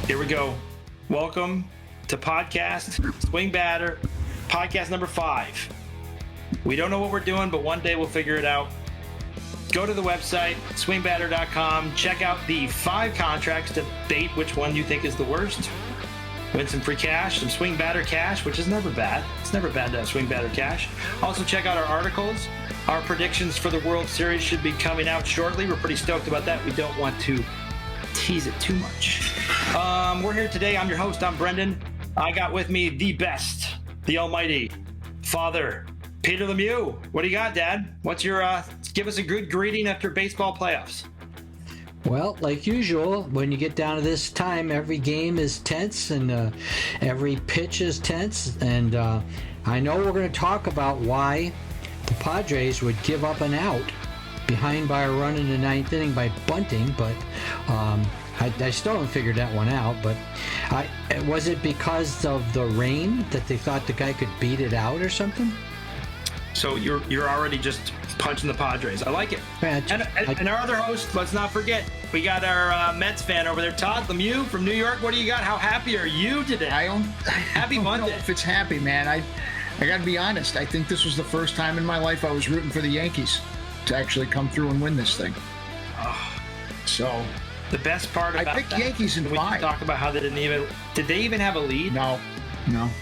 Here we go. Welcome to podcast SwingBadder, podcast number 5. We don't know what we're doing, but one day we'll figure it out. Go to the website, SwingBadder.com. Check out the 5 contracts to debate which one you think is the worst. Win some free cash, some SwingBadder cash, which is never bad. It's never bad to have SwingBadder cash. Also, check out our articles. Our predictions for the World Series should be coming out shortly. We're pretty stoked about that. We don't want to tease it too much. We're here today. I'm your host. I'm Brendan. I got with me the best, the almighty Father Peter Lemieux. What do you got, Dad? What's your give us a good greeting after baseball playoffs? Well, like usual, when you get down to this time, every game is tense and every pitch is tense. And I know we're going to talk about why the Padres would give up an out behind by a run in the 9th inning by bunting, but I still haven't figured that one out. But was it because of the rain that they thought the guy could beat it out or something? So you're already just punching the Padres. I like it. And our other host, let's not forget, we got our Mets fan over there, Todd Lemieux from New York. What do you got? How happy are you today? Happy Monday. I don't know if it's happy, man. I got to be honest. I think this was the first time in my life I was rooting for the Yankees to actually come through and win this thing. So the best part about I picked Yankees in 5. Talk about how they did they even have a lead? No.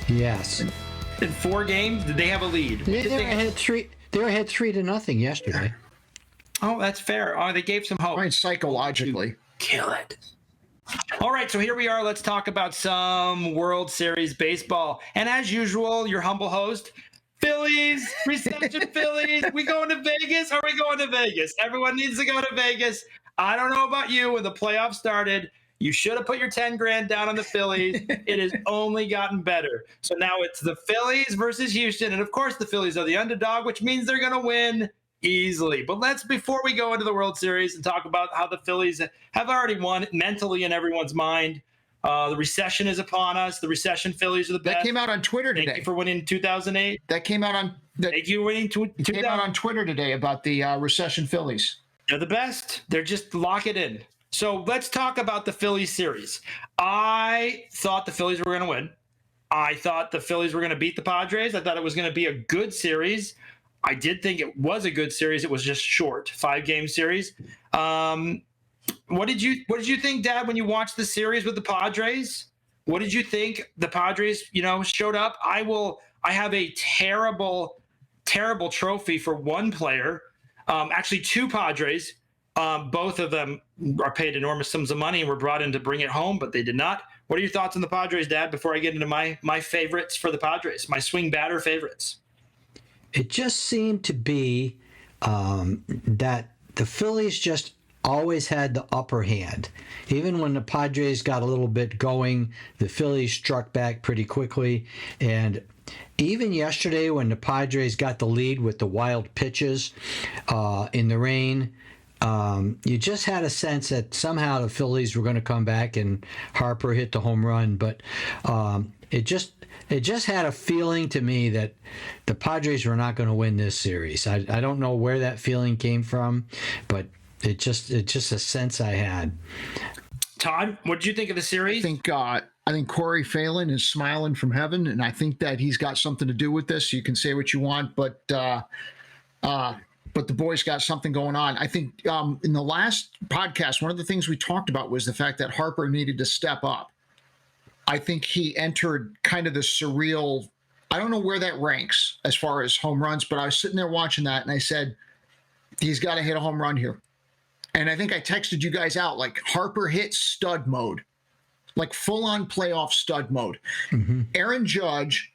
Yes. In 4 games, did they have a lead? They were ahead 3-0 yesterday. Oh, that's fair. Oh, they gave some hope. Right, psychologically. Kill it. All right, so here we are. Let's talk about some World Series baseball. And as usual, your humble host, Phillies, reception Phillies. We going to Vegas? Are we going to Vegas? Everyone needs to go to Vegas. I don't know about you. When the playoffs started, you should have put your 10 grand down on the Phillies. It has only gotten better. So now it's the Phillies versus Houston. And of course, the Phillies are the underdog, which means they're going to win easily. But before we go into the World Series and talk about how the Phillies have already won mentally in everyone's mind. The recession is upon us. The recession Phillies are the best. That came out on Twitter today. Thank you for winning 2008. That came out on. Thank you for winning. It came out on Twitter today about the recession Phillies. They're the best. They're just lock it in. So let's talk about the Phillies series. I thought the Phillies were going to win. I thought the Phillies were going to beat the Padres. I thought it was going to be a good series. I did think it was a good series. It was just short, 5-game series. What did you think, Dad, when you watched the series with the Padres? What did you think? The Padres, showed up. I have a terrible trophy for one player. Actually, 2 Padres. Both of them are paid enormous sums of money and were brought in to bring it home, but they did not. What are your thoughts on the Padres, Dad, before I get into my favorites for the Padres, my SwingBadder favorites? It just seemed to be that the Phillies just always had the upper hand. Even when the Padres got a little bit going, the Phillies struck back pretty quickly. And even yesterday when the Padres got the lead with the wild pitches in the rain, you just had a sense that somehow the Phillies were going to come back and Harper hit the home run. But it just had a feeling to me that the Padres were not going to win this series. I don't know where that feeling came from, but it's just a sense I had. Todd, what did you think of the series? I think Corey Phelan is smiling from heaven, and I think that he's got something to do with this. You can say what you want, but the boys got something going on. I think in the last podcast, one of the things we talked about was the fact that Harper needed to step up. I think he entered kind of the surreal, I don't know where that ranks as far as home runs, but I was sitting there watching that and I said, he's got to hit a home run here. And I think I texted you guys out, like Harper hit stud mode, like full on playoff stud mode. Mm-hmm. Aaron Judge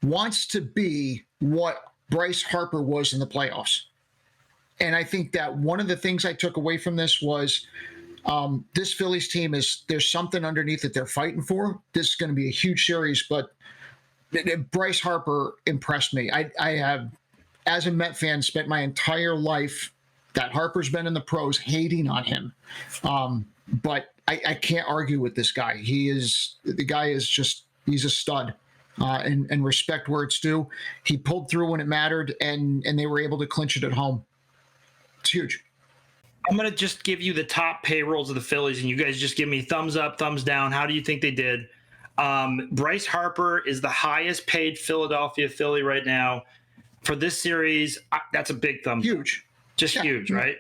wants to be what Bryce Harper was in the playoffs. And I think that one of the things I took away from this was this Phillies team there's something underneath that they're fighting for. This is going to be a huge series, but Bryce Harper impressed me. I have, as a Met fan, spent my entire life that Harper's been in the pros hating on him. But I can't argue with this guy. He's a stud. And respect where it's due. He pulled through when it mattered, and they were able to clinch it at home. It's huge. I'm going to just give you the top payrolls of the Phillies, and you guys just give me thumbs up, thumbs down. How do you think they did? Bryce Harper is the highest paid Philadelphia Philly right now for this series. That's a big thumbs up. Huge. Just huge, right?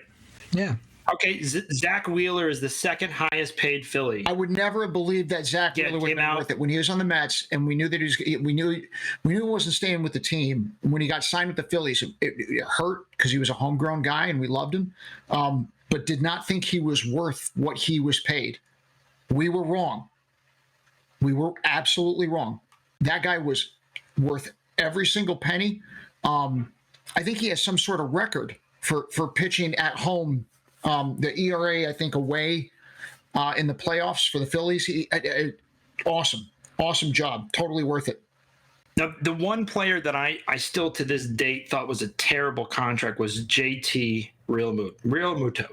Yeah. Okay, Zach Wheeler is the second highest paid Philly. I would never have believed that Zach Wheeler would be worth it when he was on the Mets, and we knew that we knew he wasn't staying with the team. When he got signed with the Phillies, it hurt because he was a homegrown guy and we loved him, but did not think he was worth what he was paid. We were wrong. We were absolutely wrong. That guy was worth every single penny. I think he has some sort of record for pitching at home. The ERA, I think, away in the playoffs for the Phillies. Awesome job. Totally worth it. Now, the one player that I still to this date thought was a terrible contract was JT Realmuto,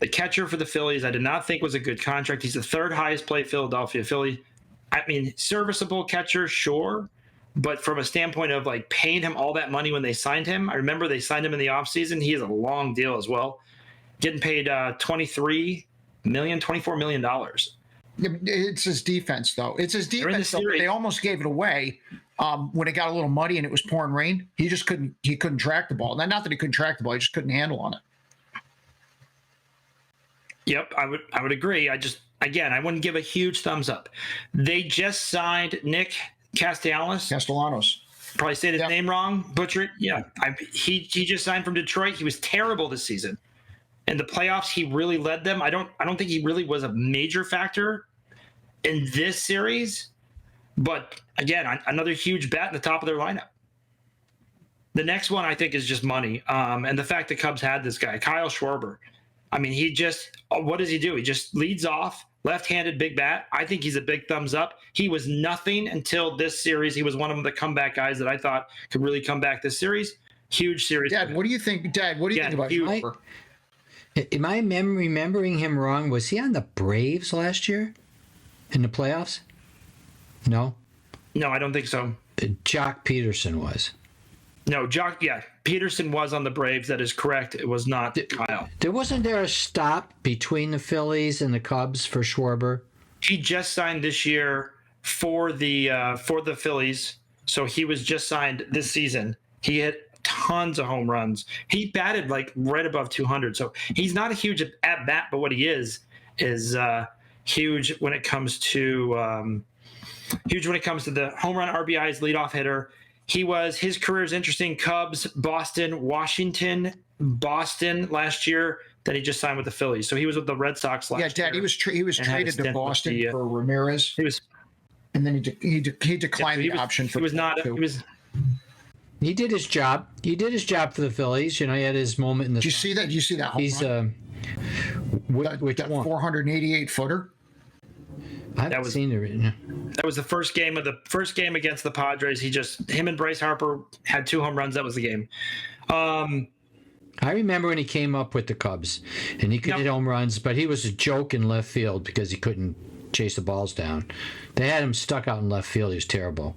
the catcher for the Phillies. I did not think was a good contract. He's the third highest paid Philadelphia Philly. I mean, serviceable catcher, sure. But from a standpoint of like paying him all that money when they signed him, I remember they signed him in the offseason. He has a long deal as well. Getting paid $24 million. It's his defense, though. It's his defense, though. They almost gave it away when it got a little muddy and it was pouring rain. He just couldn't track the ball. Not that he couldn't track the ball, he just couldn't handle on it. Yep, I would agree. I wouldn't give a huge thumbs up. They just signed Nick Castellanos. Probably say his name wrong. Butcher it. Yeah. He just signed from Detroit. He was terrible this season. In the playoffs, he really led them. I don't think he really was a major factor in this series. But again, another huge bat in the top of their lineup. The next one I think is just money. And the fact the Cubs had this guy, Kyle Schwarber. I mean, what does he do? He just leads off, left-handed big bat. I think he's a big thumbs up. He was nothing until this series. He was one of the comeback guys that I thought could really come back this series. Huge series. Dad, what do you think? What do you think about Schwarber? Am I remembering him wrong? Was he on the Braves last year in the playoffs? No? No, I don't think so. Jock Peterson was. No, Peterson was on the Braves. That is correct. It was not Kyle. Wasn't there a stop between the Phillies and the Cubs for Schwarber? He just signed this year for the Phillies, so he was just signed this season. He hit tons of home runs. He batted like right above 200, so he's not a huge at bat, but what he is huge when it comes to the home run RBIs, leadoff hitter. His career is interesting. Cubs, Boston, Washington, Boston last year. Then he just signed with the Phillies, so he was with the Red Sox last year. Yeah, Dad, he was traded to Boston for Ramirez. And then he declined the option for. He did his job. He did his job for the Phillies. You know, he had his moment in the. Did you see that? Did you see that home run? Which that one? 488 footer. I haven't seen it. That was the first game against the Padres. Him and Bryce Harper had 2 home runs. That was the game. I remember when he came up with the Cubs, and he could hit home runs, but he was a joke in left field because he couldn't chase the balls down. They had him stuck out in left field. He was terrible.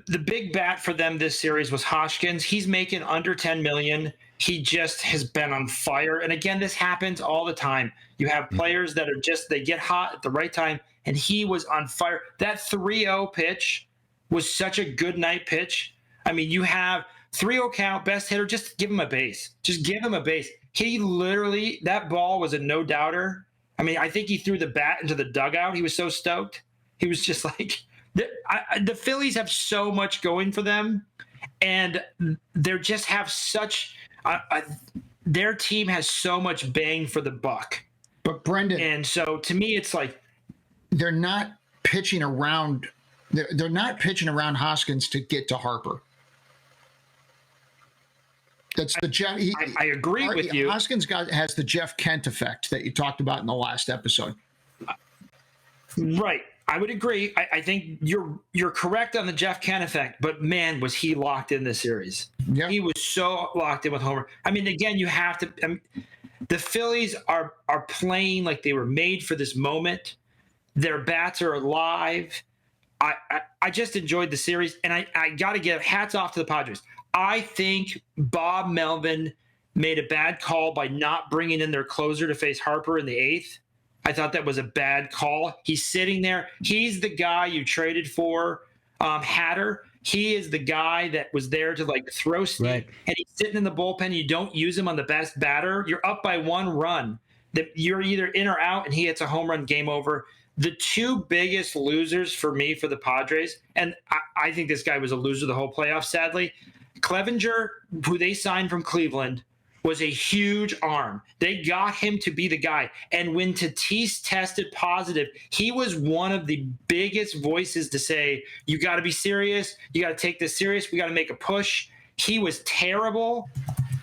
The big bat for them this series was Hoskins. He's making under $10 million. He just has been on fire. And again, this happens all the time. You have players that they get hot at the right time, and he was on fire. That 3-0 pitch was such a good night pitch. I mean, you have 3-0 count, best hitter, just give him a base. Just give him a base. He literally, that ball was a no-doubter. I mean, I think he threw the bat into the dugout. He was so stoked. He was just like, the Phillies have so much going for them, and they just have such their team has so much bang for the buck. But Brendan, and so to me, it's like they're not pitching around. They're not pitching around Hoskins to get to Harper. That's the Jeff. I agree with you. Hoskins has the Jeff Kent effect that you talked about in the last episode. Right. I would agree. I think you're correct on the Jeff Kent effect, but man, was he locked in this series. Yep. He was so locked in with Homer. I mean, again, you have to the Phillies are playing like they were made for this moment. Their bats are alive. I just enjoyed the series, and I got to give hats off to the Padres. I think Bob Melvin made a bad call by not bringing in their closer to face Harper in the 8th. I thought that was a bad call. He's sitting there. He's the guy you traded for, Hatter. He is the guy that was there to like throw steam, Right. and he's sitting in the bullpen. You don't use him on the best batter. You're up by 1 run. That you're either in or out, and he hits a home run, game over. The two biggest losers for me for the Padres, and I think this guy was a loser the whole playoffs, sadly. Clevenger, who they signed from Cleveland, was a huge arm. They got him to be the guy. And when Tatis tested positive, he was one of the biggest voices to say, you got to be serious. You got to take this serious. We got to make a push. He was terrible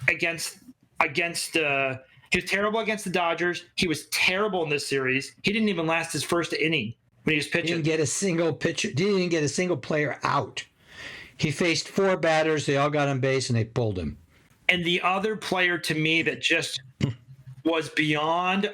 against he was terrible against the Dodgers. He was terrible in this series. He didn't even last his first inning when he was pitching. Didn't get a single pitcher. Didn't even get a single player out. He faced 4 batters. They all got on base, and they pulled him. And the other player to me that just was beyond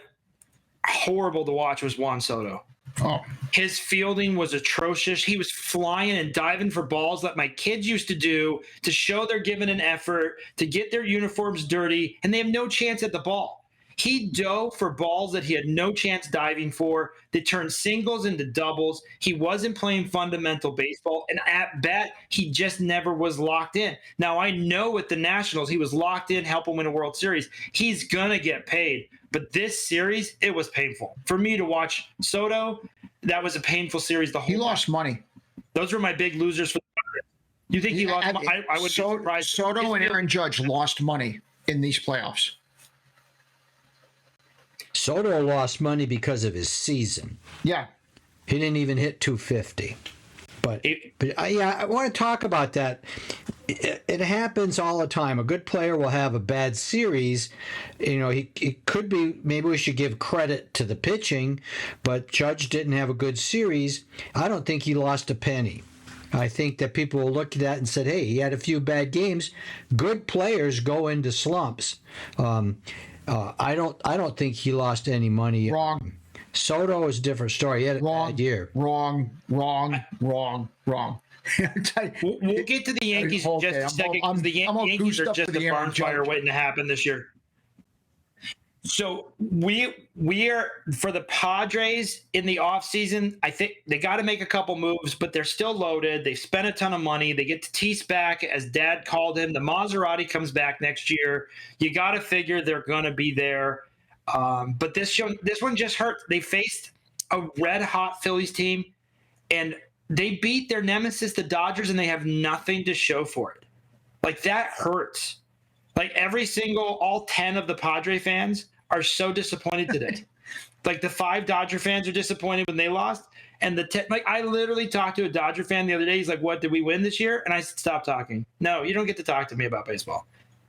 horrible to watch was Juan Soto. Oh, His fielding was atrocious. He was flying and diving for balls that my kids used to do to show they're giving an effort, to get their uniforms dirty, and they have no chance at the ball. He dove for balls that he had no chance diving for. They turned singles into doubles. He wasn't playing fundamental baseball. And at bat, he just never was locked in. Now, I know with the Nationals, he was locked in, help him win a World Series. He's going to get paid. But this series, it was painful. For me to watch Soto, that was a painful series the whole he lost money. Those were my big losers for the Padres. You think he lost money? I would be surprised. Soto and Aaron Judge lost money in these playoffs. Soto lost money because of his season. Yeah. He didn't even hit 250. But I want to talk about that. It happens all the time. A good player will have a bad series. You know, it could be, maybe we should give credit to the pitching, but Judge didn't have a good series. I don't think he lost a penny. I think that people will look at that and said, hey, he had a few bad games. Good players go into slumps. I don't think he lost any money. Wrong. Soto is a different story. He had a bad year. Wrong. We'll get to the Yankees in just a second, because the Yankees are just a barn fire waiting to happen this year. So we are, for the Padres in the offseason, I think they got to make a couple moves, but they're still loaded. They spent a ton of money. They get Tatis back, as Dad called him. The Maserati comes back next year. You got to figure they're going to be there. But this one just hurt. They faced a red-hot Phillies team, and they beat their nemesis, the Dodgers, and they have nothing to show for it. Like, that hurts. Like, all 10 of the Padre fans are so disappointed today. Like, the 5 Dodger fans are disappointed when they lost. And I literally talked to a Dodger fan the other day. He's like, what, did we win this year? And I said, stop talking. No, you don't get to talk to me about baseball.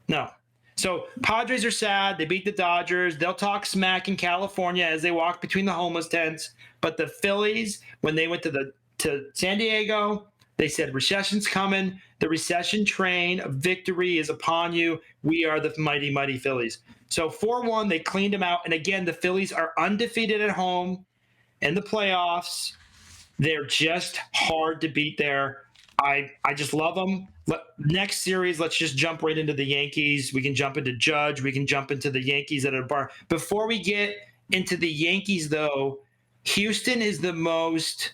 No. So Padres are sad. They beat the Dodgers. They'll talk smack in California as they walk between the homeless tents. But the Phillies, when they went to San Diego, they said, recession's coming. The recession train of victory is upon you. We are the mighty, mighty Phillies. So 4-1, they cleaned them out. And again, the Phillies are undefeated at home in the playoffs. They're just hard to beat there. I just love them. Next series, let's just jump right into the Yankees. We can jump into Judge. We can jump into the Yankees at a bar. Before we get into the Yankees, though, Houston is the most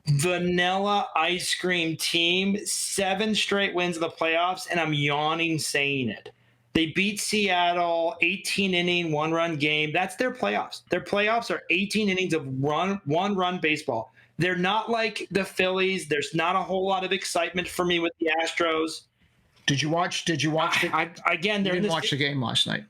vanilla ice cream team. 7 straight wins in the playoffs, and I'm yawning saying it. They beat Seattle, 18-inning, 1-run game. That's their playoffs. Their playoffs are 18 innings of one-run baseball. They're not like the Phillies. There's not a whole lot of excitement for me with the Astros. Did you watch? They're didn't watch the game last night.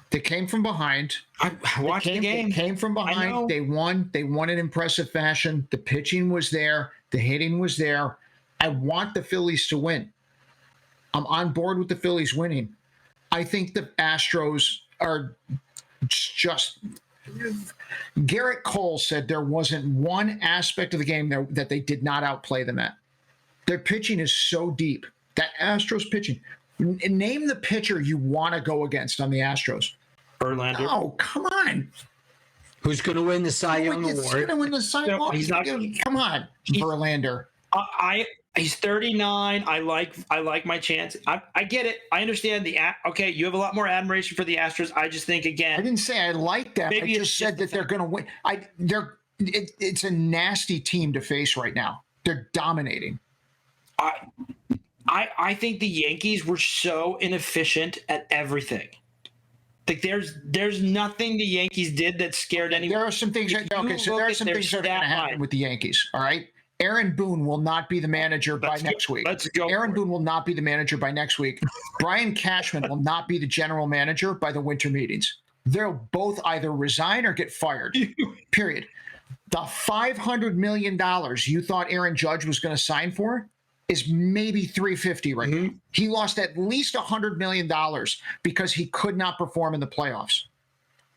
They came from behind. I watched the game. They came from behind. They won. They won in impressive fashion. The pitching was there. The hitting was there. I want the Phillies to win. I'm on board with the Phillies winning. I think the Astros are just... Garrett Cole said there wasn't one aspect of the game that they did not outplay them at. Their pitching is so deep. That Astros pitching. Name the pitcher you want to go against on the Astros. Verlander. Oh, come on. Who's going to win the Cy Young Award? Who's going to win the Cy Young? He's not. Come on, Verlander. He's 39. I like my chance. I get it. I understand okay. You have a lot more admiration for the Astros. I just think I again. didn't say I like them. I just said that they're going to win. It's a nasty team to face right now. They're dominating. I think the Yankees were so inefficient at everything. Like there's nothing the Yankees did that scared anyone. There are some things. Okay, so there are some things that are going to happen with the Yankees. All right. Aaron Boone will not be the manager by next week. Let's go. Aaron Boone will not be the manager by next week. Brian Cashman will not be the general manager by the winter meetings. They'll both either resign or get fired. Period. The $500 million you thought Aaron Judge was going to sign for is maybe $350 right now. He lost at least $100 million because he could not perform in the playoffs.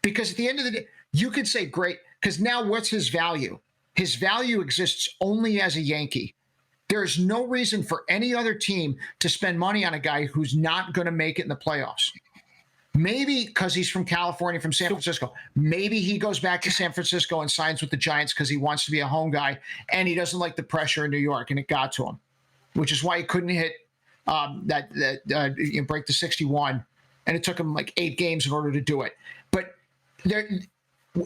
Because at the end of the day, you could say great, because now what's his value? His value exists only as a Yankee. There's no reason for any other team to spend money on a guy who's not going to make it in the playoffs. Maybe because he's from California, from San Francisco. Maybe he goes back to San Francisco and signs with the Giants because he wants to be a home guy and he doesn't like the pressure in New York, and it got to him, which is why he couldn't hit break the 61, and it took him like 8 games in order to do it. But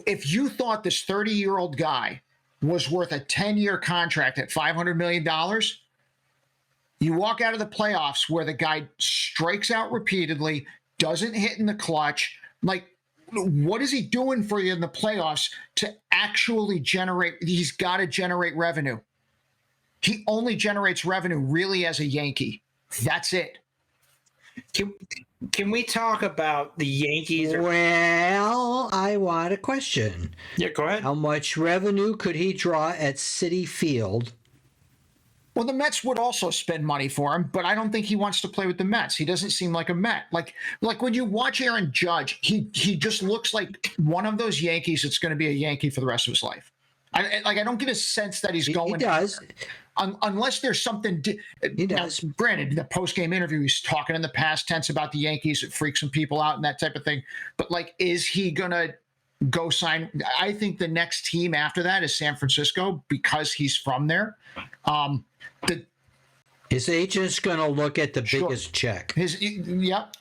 if you thought this 30-year-old guy was worth a 10-year contract at $500 million, you walk out of the playoffs where the guy strikes out repeatedly, doesn't hit in the clutch. Like, what is he doing for you in the playoffs to actually generate? He's got to generate revenue. He only generates revenue really as a Yankee. That's it. Can we talk about the Yankees? Well, I want a question. Yeah, go ahead. How much revenue could he draw at Citi Field? Well, the Mets would also spend money for him, but I don't think he wants to play with the Mets. He doesn't seem like a Met. Like when you watch Aaron Judge, he just looks like one of those Yankees that's going to be a Yankee for the rest of his life. I don't get a sense that he's going. He does. Unless there's something. He does. Now, granted, in the post-game interview, he's talking in the past tense about the Yankees. It freaks some people out and that type of thing. But, like, is he going to go sign? I think the next team after that is San Francisco because he's from there. His agent's going to look at the biggest check. Yep.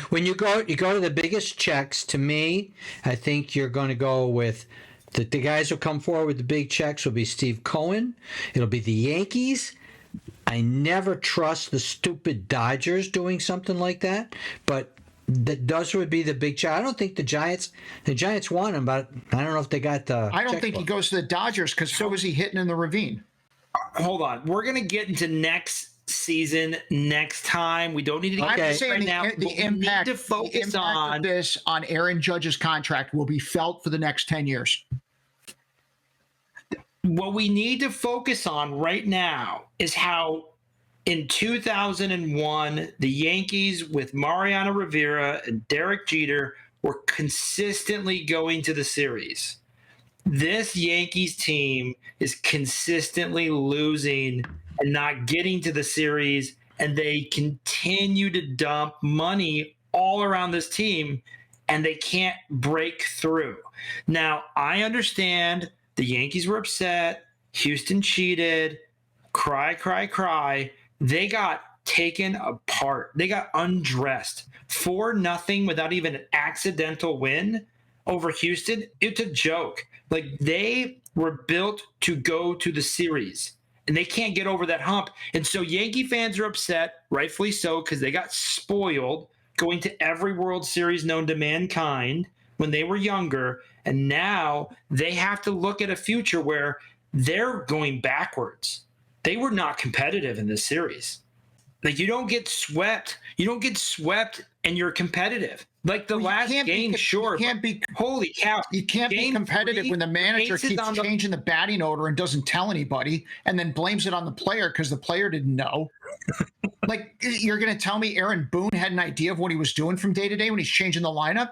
When you go to the biggest checks, to me, I think you're going to go with the guys who come forward with the big checks will be Steve Cohen. It'll be the Yankees. I never trust the stupid Dodgers doing something like that, but those would be the big check. I don't think the Giants want him, but I don't know if they got the. I don't think he goes to the Dodgers because so is he hitting in the ravine. Hold on. We're going to get into next season next time. We don't need to get into right now. The impact of this on Aaron Judge's contract will be felt for the next 10 years. What we need to focus on right now is how in 2001, the Yankees with Mariano Rivera and Derek Jeter were consistently going to the series. This Yankees team is consistently losing and not getting to the series, and they continue to dump money all around this team, and they can't break through. Now, I understand the Yankees were upset. Houston cheated. Cry, cry, cry. They got taken apart. They got undressed. 4-0 without even an accidental win over Houston. It's a joke. Like, they were built to go to the series, and they can't get over that hump. And so Yankee fans are upset, rightfully so, because they got spoiled going to every World Series known to mankind when they were younger. And now they have to look at a future where they're going backwards. They were not competitive in this series. Like, you don't get swept. You don't get swept and you're competitive. Like the last game, sure. Holy cow. You can't be competitive when the manager keeps changing the batting order and doesn't tell anybody and then blames it on the player because the player didn't know. Like, you're going to tell me Aaron Boone had an idea of what he was doing from day to day when he's changing the lineup?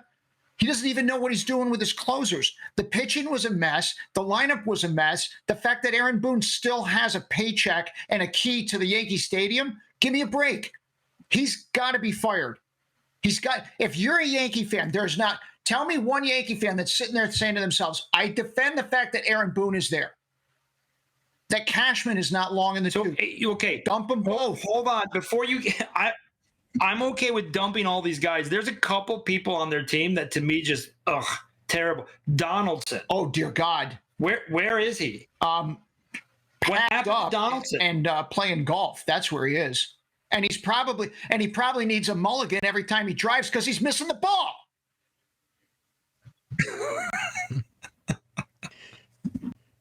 He doesn't even know what he's doing with his closers. The pitching was a mess. The lineup was a mess. The fact that Aaron Boone still has a paycheck and a key to the Yankee Stadium, give me a break. He's got to be fired. If you're a Yankee fan, tell me one Yankee fan that's sitting there saying to themselves, I defend the fact that Aaron Boone is there. that Cashman is not long in the So, tooth. okay. Dump them both. Hold on. Before you I'm okay with dumping all these guys. There's a couple people on their team that to me just terrible. Donaldson. Oh dear God. Where is he? What happened to Donaldson? And playing golf. That's where he is. And he probably needs a mulligan every time he drives because he's missing the ball.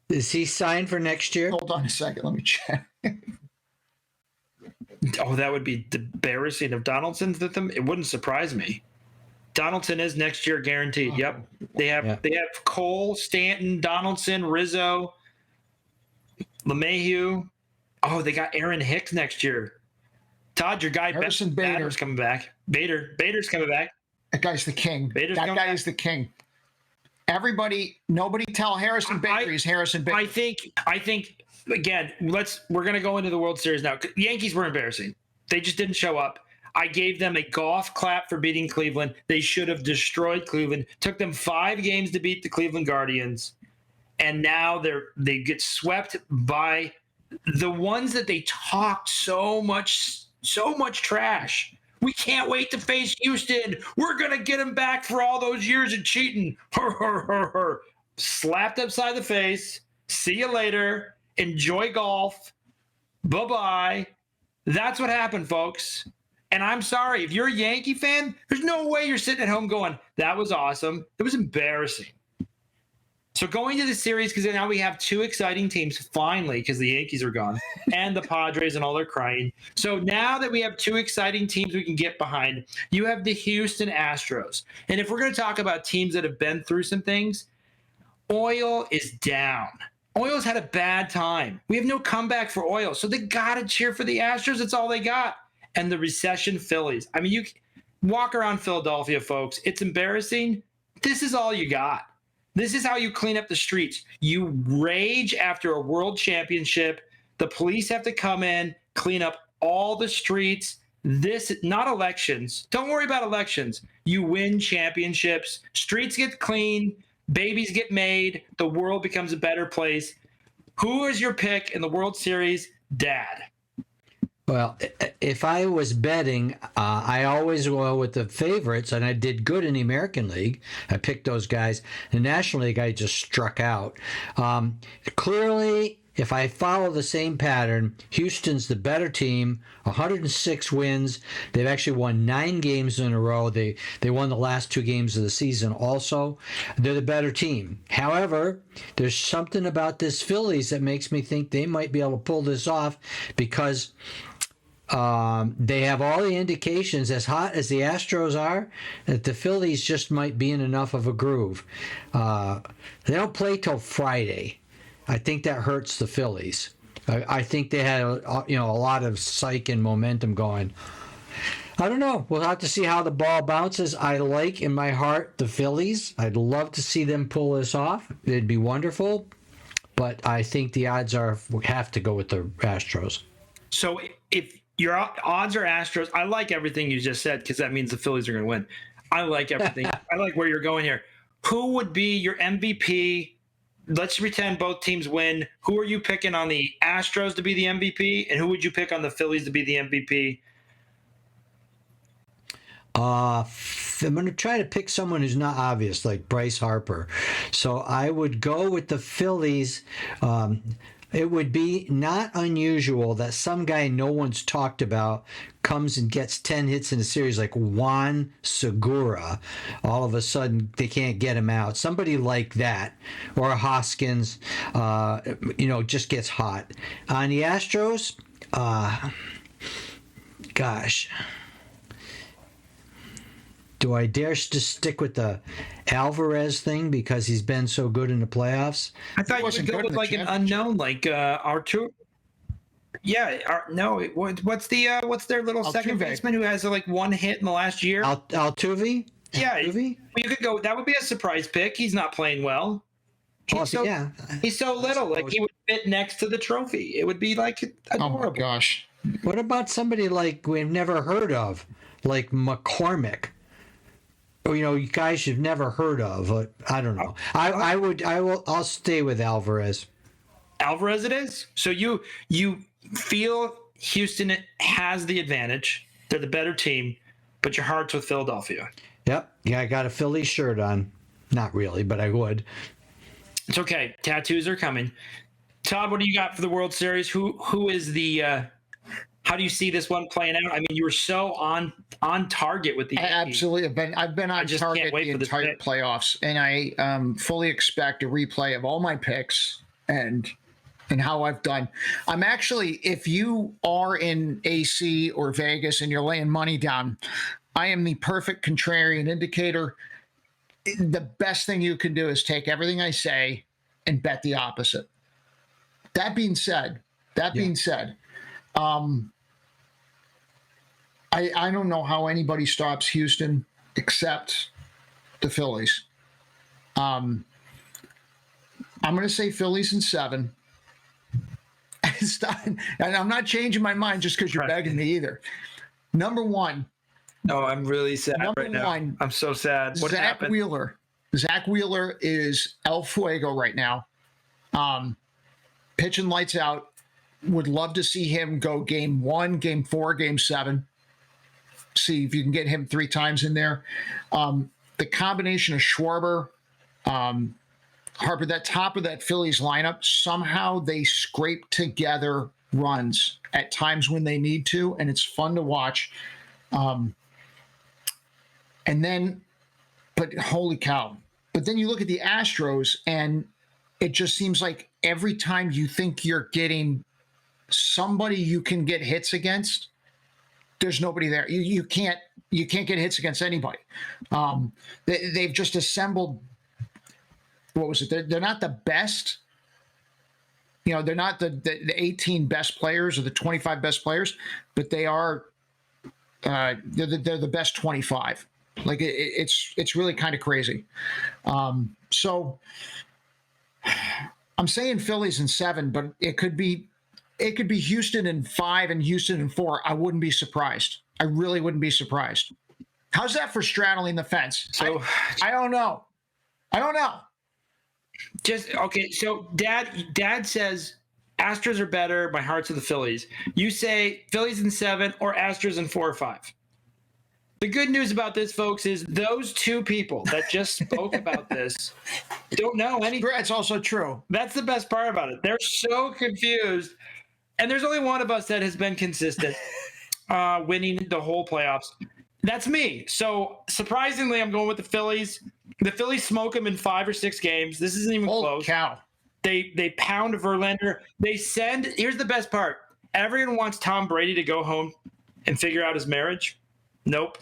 Is he signed for next year? Hold on a second. Let me check. Oh, that would be embarrassing if Donaldson's with them. It wouldn't surprise me. Donaldson is next year guaranteed. Yep. They have Cole, Stanton, Donaldson, Rizzo, LeMahieu. Oh, they got Aaron Hicks next year. Todd, your guy Harrison Bader. Batter's coming back. Bader's coming back. That guy's the king. Bader's that coming guy back. is the king. Nobody tell Harrison Bader he's Harrison Bader. I think again, we're gonna go into the World Series now. The Yankees were embarrassing. They just didn't show up. I gave them a golf clap for beating Cleveland. They should have destroyed Cleveland. Took them 5 games to beat the Cleveland Guardians, and now they get swept by the ones that they talked so much trash. We can't wait to face Houston. We're going to get them back for all those years of cheating. Slapped upside the face. See you later. Enjoy golf. Bye-bye. That's what happened, folks. And I'm sorry. If you're a Yankee fan, there's no way you're sitting at home going, that was awesome. It was embarrassing. So going to the series, because now we have 2 exciting teams, finally, because the Yankees are gone, and the Padres and all their crying. So now that we have 2 exciting teams we can get behind, you have the Houston Astros. And if we're going to talk about teams that have been through some things, oil is down. Oil's had a bad time. We have no comeback for oil. So they got to cheer for the Astros. It's all they got. And the recession Phillies. I mean, you walk around Philadelphia, folks. It's embarrassing. This is all you got. This is how you clean up the streets. You rage after a world championship. The police have to come in, clean up all the streets. This, not elections. Don't worry about elections. You win championships. Streets get clean. Babies get made. The world becomes a better place. Who is your pick in the World Series? Dad. Well, if I was betting, I always go with the favorites, and I did good in the American League. I picked those guys. The National League, I just struck out. Clearly, if I follow the same pattern, Houston's the better team, 106 wins. They've actually won 9 games in a row. They won the last 2 games of the season also. They're the better team. However, there's something about this Phillies that makes me think they might be able to pull this off because they have all the indications, as hot as the Astros are, that the Phillies just might be in enough of a groove. They don't play till Friday. I think that hurts the Phillies. I think they had a lot of psych and momentum going. I don't know. We'll have to see how the ball bounces. I like in my heart the Phillies. I'd love to see them pull this off. It'd be wonderful. But I think the odds are we have to go with the Astros. So if your odds are Astros, I like everything you just said because that means the Phillies are going to win. I like everything. I like where you're going here. Who would be your MVP? Let's pretend both teams win. Who are you picking on the Astros to be the MVP, and who would you pick on the Phillies to be the MVP? I'm going to try to pick someone who's not obvious, like Bryce Harper. So I would go with the Phillies. It would be not unusual that some guy no one's talked about comes and gets 10 hits in a series like Juan Segura. All of a sudden, they can't get him out. Somebody like that. Or Hoskins, just gets hot. On the Astros, gosh. Do I dare just stick with the Alvarez thing because he's been so good in the playoffs? I thought you would go with like an unknown, like Artur. Yeah, what's their little second baseman who has like 1 hit in the last year? Altuve? Yeah, Altuve? You could go. That would be a surprise pick. He's not playing well. He's so little. Like he would fit next to the trophy. It would be like adorable. Oh my gosh! What about somebody like we've never heard of, like McCormick? You guys you've never heard of. I don't know. I'll stay with Alvarez. Alvarez it is. So you feel Houston has the advantage. They're the better team, but your heart's with Philadelphia. Yep. Yeah, I got a Phillies shirt on. Not really, but I would. It's okay. Tattoos are coming. Todd, what do you got for the World Series? Who is the how do you see this one playing out? I mean, you were so on target with the Yankees. Absolutely. I've been on target the entire playoffs, and I fully expect a replay of all my picks and how I've done. I'm actually, if you are in AC or Vegas and you're laying money down, I am the perfect contrarian indicator. The best thing you can do is take everything I say and bet the opposite. That being said, I don't know how anybody stops Houston except the Phillies. I'm going to say Phillies in 7. And I'm not changing my mind just because you're begging me either. Number 1. No, I'm really sad right now. I'm so sad. What happened? Zach Wheeler is El Fuego right now. Pitching lights out. Would love to see him go game 1, game 4, game 7. See if you can get him 3 times in there. The combination of Schwarber, Harper, that top of that Phillies lineup, somehow they scrape together runs at times when they need to, and it's fun to watch. And then, but holy cow. But then you look at the Astros, and it just seems like every time you think you're getting somebody you can get hits against, there's nobody there. You can't get hits against anybody. They've just assembled. What was it? They're not the best. You know, they're not the 18 best players or the 25 best players, but they are. They're the best 25. Like it's really kind of crazy. So I'm saying Phillies in 7, but it could be Houston in 5 and Houston in 4. I wouldn't be surprised. I really wouldn't be surprised. How's that for straddling the fence? So I don't know. Just okay. So Dad says Astros are better. My heart's with the Phillies. You say Phillies in 7 or Astros in 4 or 5. The good news about this, folks, is those two people that just spoke about this don't know anything. That's also true. That's the best part about it. They're so confused. And there's only one of us that has been consistent, winning the whole playoffs. That's me. So surprisingly, I'm going with the Phillies. The Phillies smoke them in 5 or 6 games. This isn't even close. Holy cow. They pound Verlander. Here's the best part. Everyone wants Tom Brady to go home and figure out his marriage. Nope.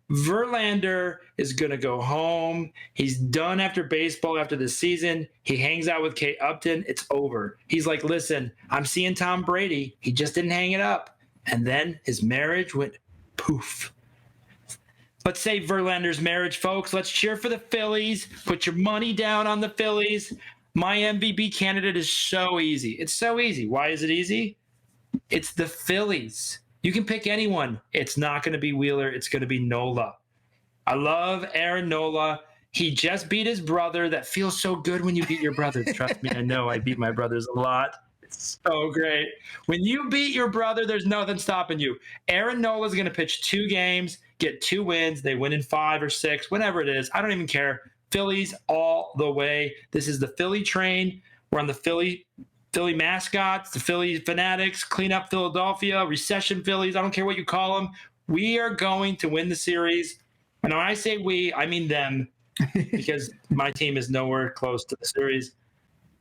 Verlander is going to go home. He's done after baseball after this season. He hangs out with Kate Upton. It's over. He's like, listen, I'm seeing Tom Brady. He just didn't hang it up. And then his marriage went poof. Let's save Verlander's marriage, folks. Let's cheer for the Phillies. Put your money down on the Phillies. My MVP candidate is so easy. It's so easy. Why is it easy? It's the Phillies. You can pick anyone. It's not going to be Wheeler. It's going to be Nola. I love Aaron Nola. He just beat his brother. That feels so good when you beat your brother. Trust me, I know I beat my brothers a lot. It's so great. When you beat your brother, there's nothing stopping you. Aaron Nola is going to pitch 2 games, get 2 wins. They win in 5 or 6, whatever it is. I don't even care. Phillies all the way. This is the Philly train. We're on the Philly mascots, the Philly fanatics, clean up Philadelphia, recession Phillies. I don't care what you call them. We are going to win the series. And when I say we, I mean them, because my team is nowhere close to the series.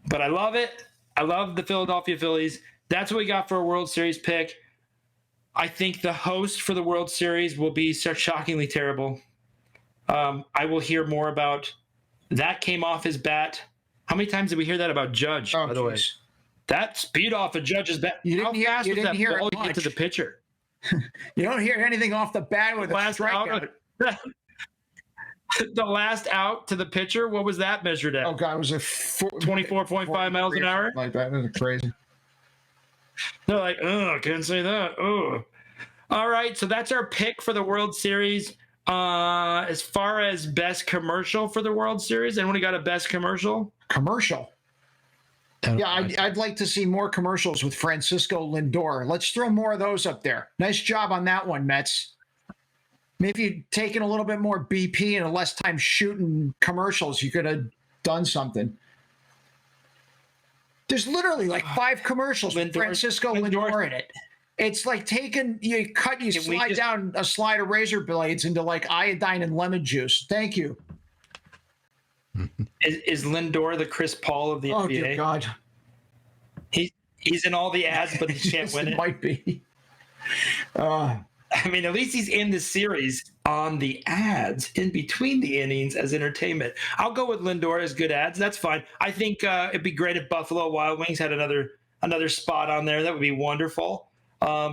But I love it. I love the Philadelphia Phillies. That's what we got for a World Series pick. I think the host for the World Series will be shockingly terrible. I will hear more about that came off his bat. How many times did we hear that about Judge, by the way? That speed off of Judge's bat. How fast was that ball get to the pitcher? You don't hear anything off the bat with a strikeout. The last out to the pitcher, what was that measured at? Oh, God, it was a 24.5 miles an hour? Like that. That's crazy. They're like, oh, I can't say that. Oh. All right, so that's our pick for the World Series. As far as best commercial for the World Series, anyone got a best commercial? Commercial? Yeah, I'd like to see more commercials with Francisco Lindor. Let's throw more of those up there. Nice job on that one, Mets. Maybe you'd taken a little bit more BP and a less time shooting commercials. You could have done something. There's literally like 5 commercials with Francisco Lindor in it. It's like you slide down a slide of razor blades into like iodine and lemon juice. Thank you. Is Lindor the Chris Paul of the NBA? Oh, dear God. He's in all the ads, but he can't win it. Might be. I mean, at least he's in the series on the ads in between the innings as entertainment. I'll go with Lindor as good ads. That's fine. I think it'd be great if Buffalo Wild Wings had another spot on there. That would be wonderful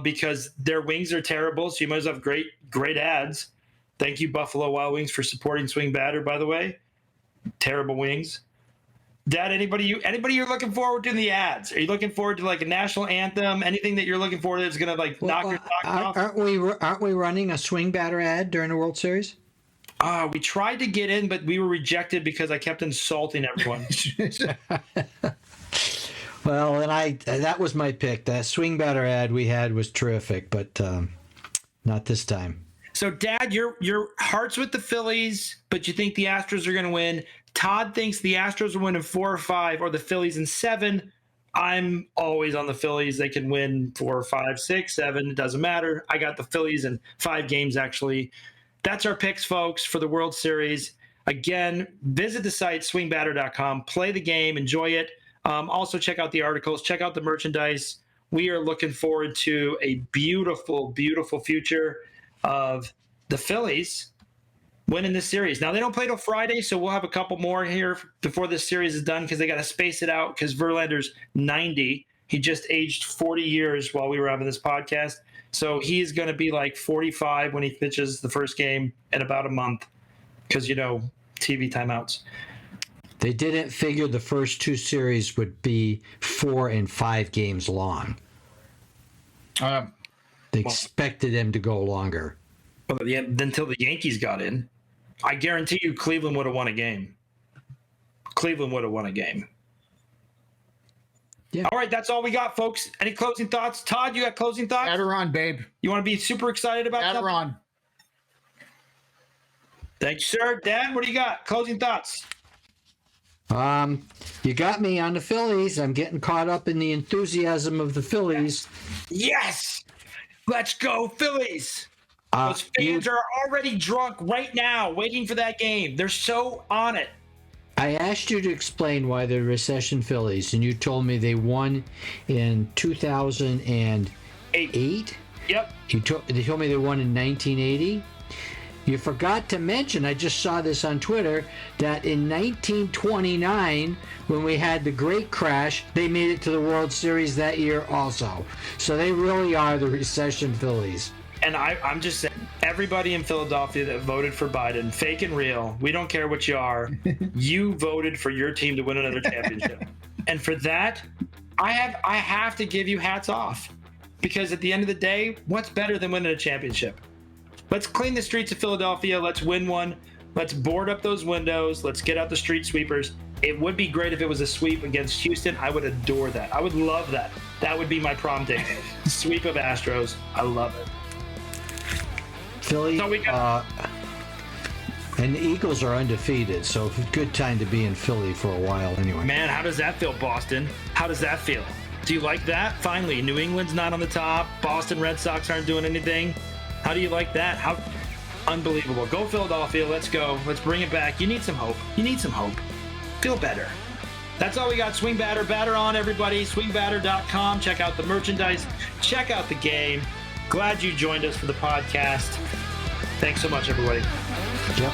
because their wings are terrible, so you might as well have great ads. Thank you, Buffalo Wild Wings, for supporting SwingBadder, by the way. Terrible wings. Dad, anybody you're looking forward to in the ads? Are you looking forward to like a national anthem? Anything that you're looking forward to that's going to like knock your socks off? Aren't we running a SwingBadder ad during the World Series? We tried to get in, but we were rejected because I kept insulting everyone. Well, and that was my pick. That SwingBadder ad we had was terrific, but not this time. So, Dad, your heart's with the Phillies, but you think the Astros are going to win. Todd thinks the Astros will win in 4 or 5, or the Phillies in 7. I'm always on the Phillies. They can win 4 or 5, 6, 7. It doesn't matter. I got the Phillies in 5 games, actually. That's our picks, folks, for the World Series. Again, visit the site, swingbadder.com. Play the game. Enjoy it. Also, check out the articles. Check out the merchandise. We are looking forward to a beautiful, beautiful future of the Phillies winning this series. Now, they don't play till Friday, so we'll have a couple more here before this series is done because they got to space it out because Verlander's 90. He just aged 40 years while we were having this podcast. So he's going to be like 45 when he pitches the first game in about a month because, TV timeouts. They didn't figure the first 2 series would be 4 and 5 games long. They expected them to go longer. Well, until the Yankees got in. I guarantee you Cleveland would have won a game. Yeah. All right, that's all we got, folks. Any closing thoughts? Todd, you got closing thoughts? Add her on, babe. You want to be super excited about Add her on. Thank you, sir. Dad, what do you got? Closing thoughts? You got me on the Phillies. I'm getting caught up in the enthusiasm of the Phillies. Yes! Let's go, Phillies! Those fans are already drunk right now, waiting for that game. They're so on it. I asked you to explain why they're recession Phillies, and you told me they won in 2008. Yep. They told me they won in 1980. You forgot to mention, I just saw this on Twitter, that in 1929, when we had the great crash, they made it to the World Series that year also. So they really are the recession Phillies. And I'm just saying, everybody in Philadelphia that voted for Biden, fake and real, we don't care what you are, you voted for your team to win another championship. And for that, I have to give you hats off. Because at the end of the day, what's better than winning a championship? Let's clean the streets of Philadelphia. Let's win one. Let's board up those windows. Let's get out the street sweepers. It would be great if it was a sweep against Houston. I would adore that. I would love that. That would be my prom date. Sweep of Astros. I love it. Philly, and the Eagles are undefeated, so it's a good time to be in Philly for a while anyway. Man, how does that feel, Boston? How does that feel? Do you like that? Finally, New England's not on the top. Boston Red Sox aren't doing anything. How do you like that? How unbelievable. Go Philadelphia. Let's go. Let's bring it back. You need some hope. Feel better. That's all we got. SwingBadder. Batter on, everybody. SwingBadder.com. Check out the merchandise. Check out the game. Glad you joined us for the podcast. Thanks so much, everybody. Yep.